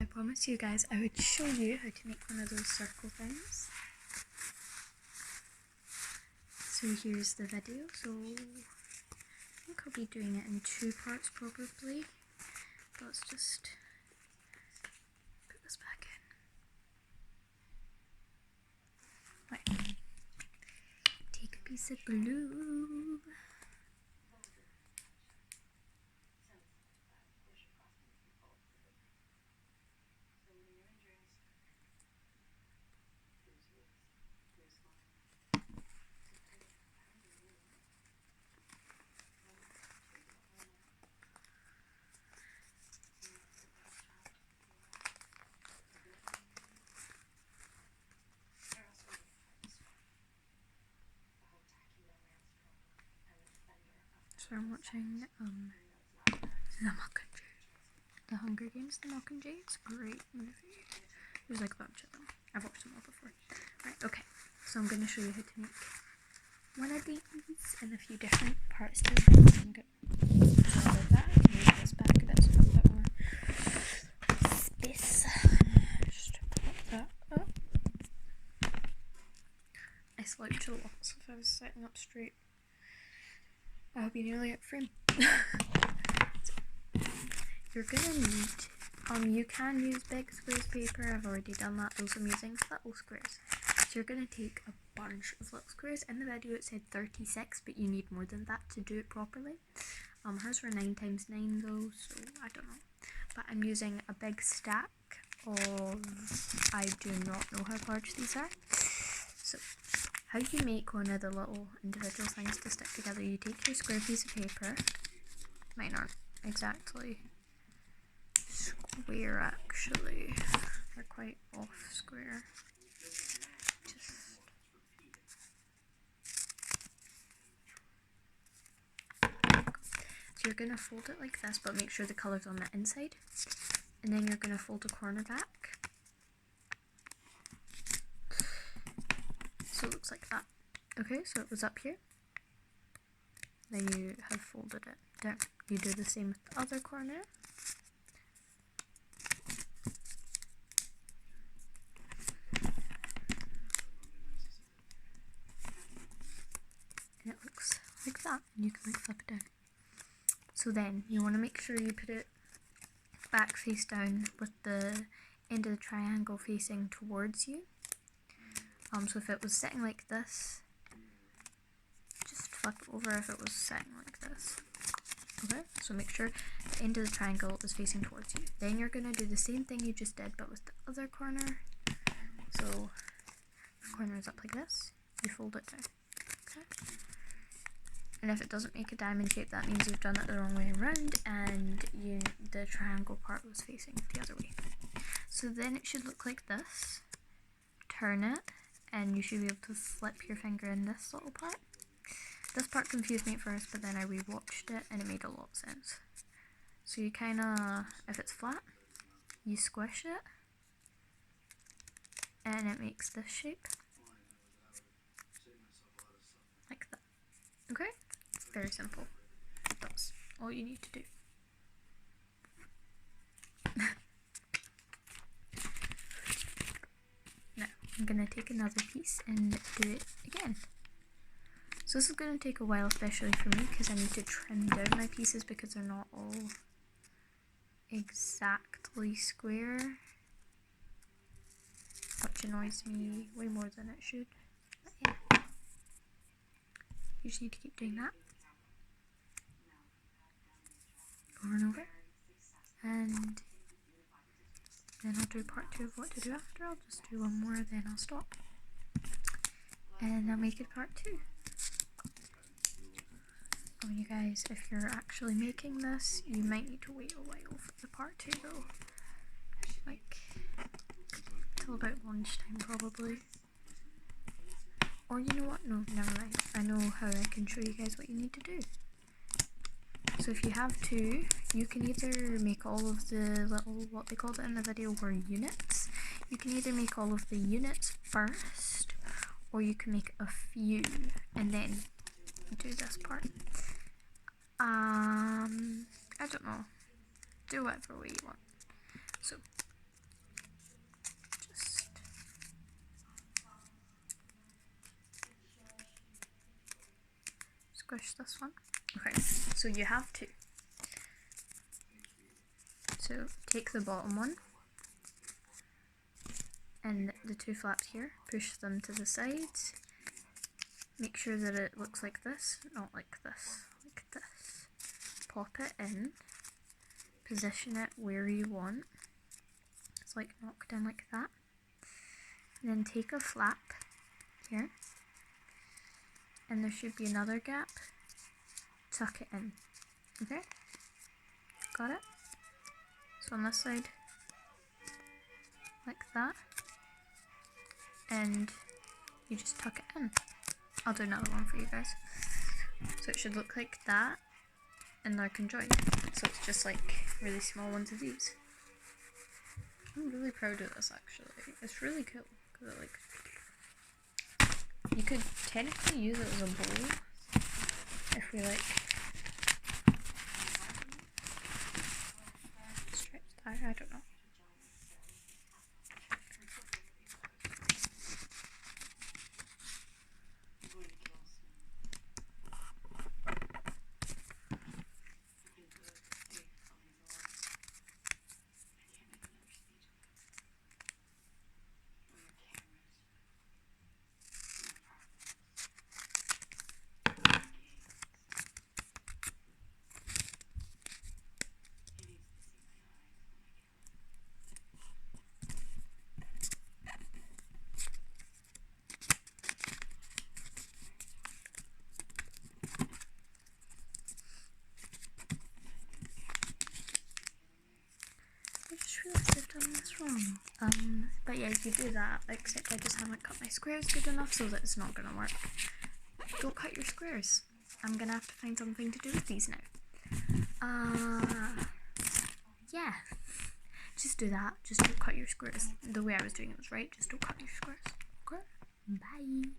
I promised you guys I would show you how to make one of those circle things. So here's the video. So I think I'll be doing it in 2 parts probably. Let's just put this back in. Right. Take a piece of glue. So I'm watching The Hunger Games, The Mockingjay. It's a great movie. There's like a bunch of them. I've watched them all before. Right, okay. So I'm going to show you how to make one of these and a few different parts to it. I'm going to sorry about that. Move this back a bit so I've got a bit more space. Just pop that up. I slouch a lot, so if I was sitting up straight, I would be nearly out frame. So, you're gonna need, you can use big squares paper. I've already done that. Those I'm using little squares. So you're gonna take a bunch of little squares. In the video it said 36, but you need more than that to do it properly. Hers were 9x9 though, so I don't know. But I'm using a big stack of, I do not know how large these are. So how you make one of the little individual things to stick together, you take your square piece of paper. Mine aren't exactly square actually, they're quite off square. So you're going to fold it like this, but make sure the colour's on the inside. And then you're going to fold a corner back. So it looks like that. Okay, so it was up here. Then you have folded it down. You do the same with the other corner. And it looks like that. And you can like flip it down. So then you want to make sure you put it back face down with the end of the triangle facing towards you. So if it was sitting like this, just flip it over if it was sitting like this. Okay, so make sure the end of the triangle is facing towards you. Then you're going to do the same thing you just did, but with the other corner. So the corner is up like this, you fold it down. Okay. And if it doesn't make a diamond shape, that means you've done it the wrong way around and the triangle part was facing the other way. So then it should look like this. Turn it, and you should be able to slip your finger in this little part. This part confused me at first, but then I rewatched it and it made a lot of sense. So you kinda, if it's flat, you squish it and it makes this shape. Like that. Okay? It's very simple. That's all you need to do. Now, I'm gonna take another piece and do it again. So this is going to take a while, especially for me, because I need to trim down my pieces because they're not all exactly square, which annoys me way more than it should. But yeah, you just need to keep doing that over and over, and then I'll do part 2 of what to do after. I'll just do one more, then I'll stop, and I'll make it part 2. Oh, you guys, if you're actually making this, you might need to wait a while for the part 2 though. Like, till about lunchtime probably. Or you know what? No, never mind. I know how I can show you guys what you need to do. So if you have 2, you can either make all of the little, what they called it in the video were units. You can either make all of the units first, or you can make a few and then do this part. I don't know. Do whatever way you want. So squish this one. Okay, so you have two. So take the bottom one and the two flaps here, push them to the sides. Make sure that it looks like this, not like this, like this. Pop it in, position it where you want. It's like knocked in like that. And then take a flap here, and there should be another gap. Tuck it in. Okay? Got it? So on this side, like that, and you just tuck it in. I'll do another one for you guys. So it should look like that, and they're conjoined. So it's just like really small ones of these. I'm really proud of this actually. It's really cool. Cause it, like, you could technically use it as a bowl if we like stretch that. I don't know. Wrong. But yeah, you do that, except I just haven't cut my squares good enough, so that it's not gonna work. Don't cut your squares. I'm gonna have to find something to do with these now. Yeah. Just do that. Just don't cut your squares. The way I was doing it was right. Just don't cut your squares. Okay? Bye.